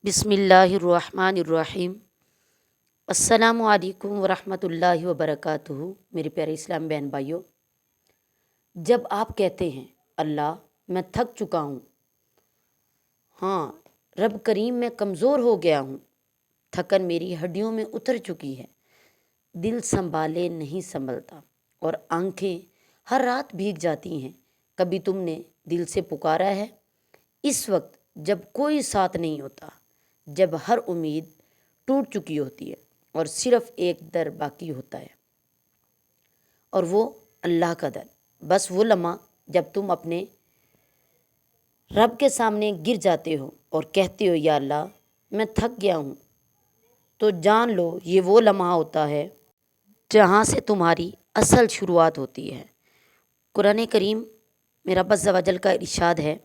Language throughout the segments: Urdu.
بسم اللہ الرحمن الرحیم۔ السلام علیکم ورحمۃ اللہ وبرکاتہ۔ میرے پیارے اسلام بہن بھائیوں، جب آپ کہتے ہیں اللہ میں تھک چکا ہوں، ہاں رب کریم میں کمزور ہو گیا ہوں، تھکن میری ہڈیوں میں اتر چکی ہے، دل سنبھالے نہیں سنبھلتا اور آنکھیں ہر رات بھیگ جاتی ہیں، کبھی تم نے دل سے پکارا ہے؟ اس وقت جب کوئی ساتھ نہیں ہوتا، جب ہر امید ٹوٹ چکی ہوتی ہے اور صرف ایک در باقی ہوتا ہے، اور وہ اللہ کا در۔ بس وہ لمحہ جب تم اپنے رب کے سامنے گر جاتے ہو اور کہتے ہو یا اللہ میں تھک گیا ہوں، تو جان لو یہ وہ لمحہ ہوتا ہے جہاں سے تمہاری اصل شروعات ہوتی ہے۔ قرآن کریم میں رب عز و جل کا ارشاد ہے،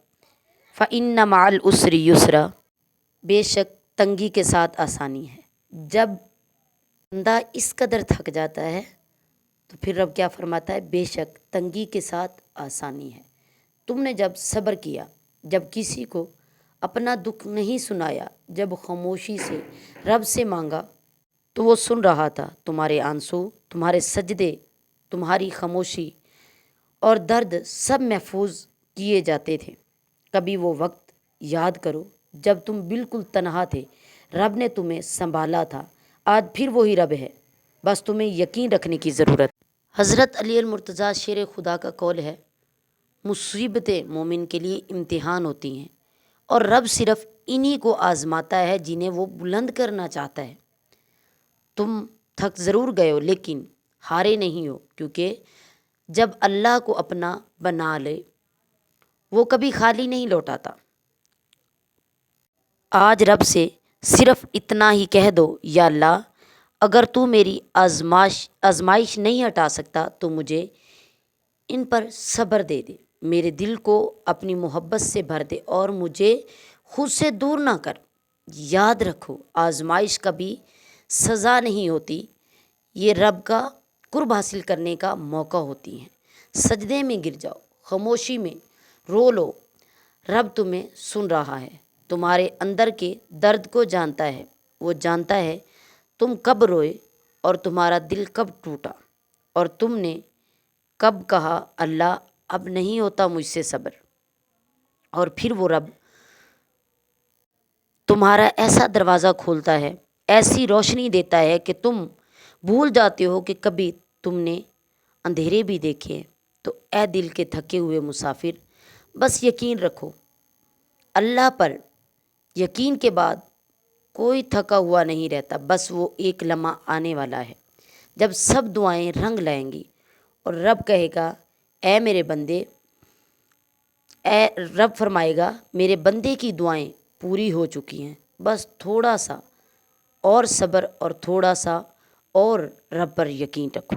فَإِنَّ مَعَ الْعُسْرِ يُسْرًا، بے شک تنگی کے ساتھ آسانی ہے۔ جب بندہ اس قدر تھک جاتا ہے تو پھر رب کیا فرماتا ہے؟ بے شک تنگی کے ساتھ آسانی ہے۔ تم نے جب صبر کیا، جب کسی کو اپنا دکھ نہیں سنایا، جب خاموشی سے رب سے مانگا تو وہ سن رہا تھا، تمہارے آنسو، تمہارے سجدے، تمہاری خاموشی اور درد سب محفوظ کیے جاتے تھے۔ کبھی وہ وقت یاد کرو جب تم بالکل تنہا تھے، رب نے تمہیں سنبھالا تھا۔ آج پھر وہی رب ہے، بس تمہیں یقین رکھنے کی ضرورت۔ حضرت علی المرتضیٰ شیر خدا کا قول ہے، مصیبتیں مومن کے لیے امتحان ہوتی ہیں اور رب صرف انہی کو آزماتا ہے جنہیں وہ بلند کرنا چاہتا ہے۔ تم تھک ضرور گئے ہو لیکن ہارے نہیں ہو، کیونکہ جب اللہ کو اپنا بنا لے وہ کبھی خالی نہیں لوٹاتا۔ آج رب سے صرف اتنا ہی کہہ دو، یا اللہ اگر تو میری آزمائش نہیں ہٹا سکتا تو مجھے ان پر صبر دے دے، میرے دل کو اپنی محبت سے بھر دے اور مجھے خود سے دور نہ کر۔ یاد رکھو آزمائش کبھی سزا نہیں ہوتی، یہ رب کا قرب حاصل کرنے کا موقع ہوتی ہیں۔ سجدے میں گر جاؤ، خاموشی میں رو لو، رب تمہیں سن رہا ہے، تمہارے اندر کے درد کو جانتا ہے، وہ جانتا ہے تم کب روئے اور تمہارا دل کب ٹوٹا اور تم نے کب کہا اللہ اب نہیں ہوتا مجھ سے صبر، اور پھر وہ رب تمہارا ایسا دروازہ کھولتا ہے، ایسی روشنی دیتا ہے کہ تم بھول جاتے ہو کہ کبھی تم نے اندھیرے بھی دیکھے۔ تو اے دل کے تھکے ہوئے مسافر، بس یقین رکھو اللہ پر، یقین کے بعد کوئی تھکا ہوا نہیں رہتا، بس وہ ایک لمحہ آنے والا ہے جب سب دعائیں رنگ لائیں گی اور رب کہے گا اے میرے بندے، رب فرمائے گا میرے بندے کی دعائیں پوری ہو چکی ہیں، بس تھوڑا سا اور صبر اور تھوڑا سا اور رب پر یقین رکھو۔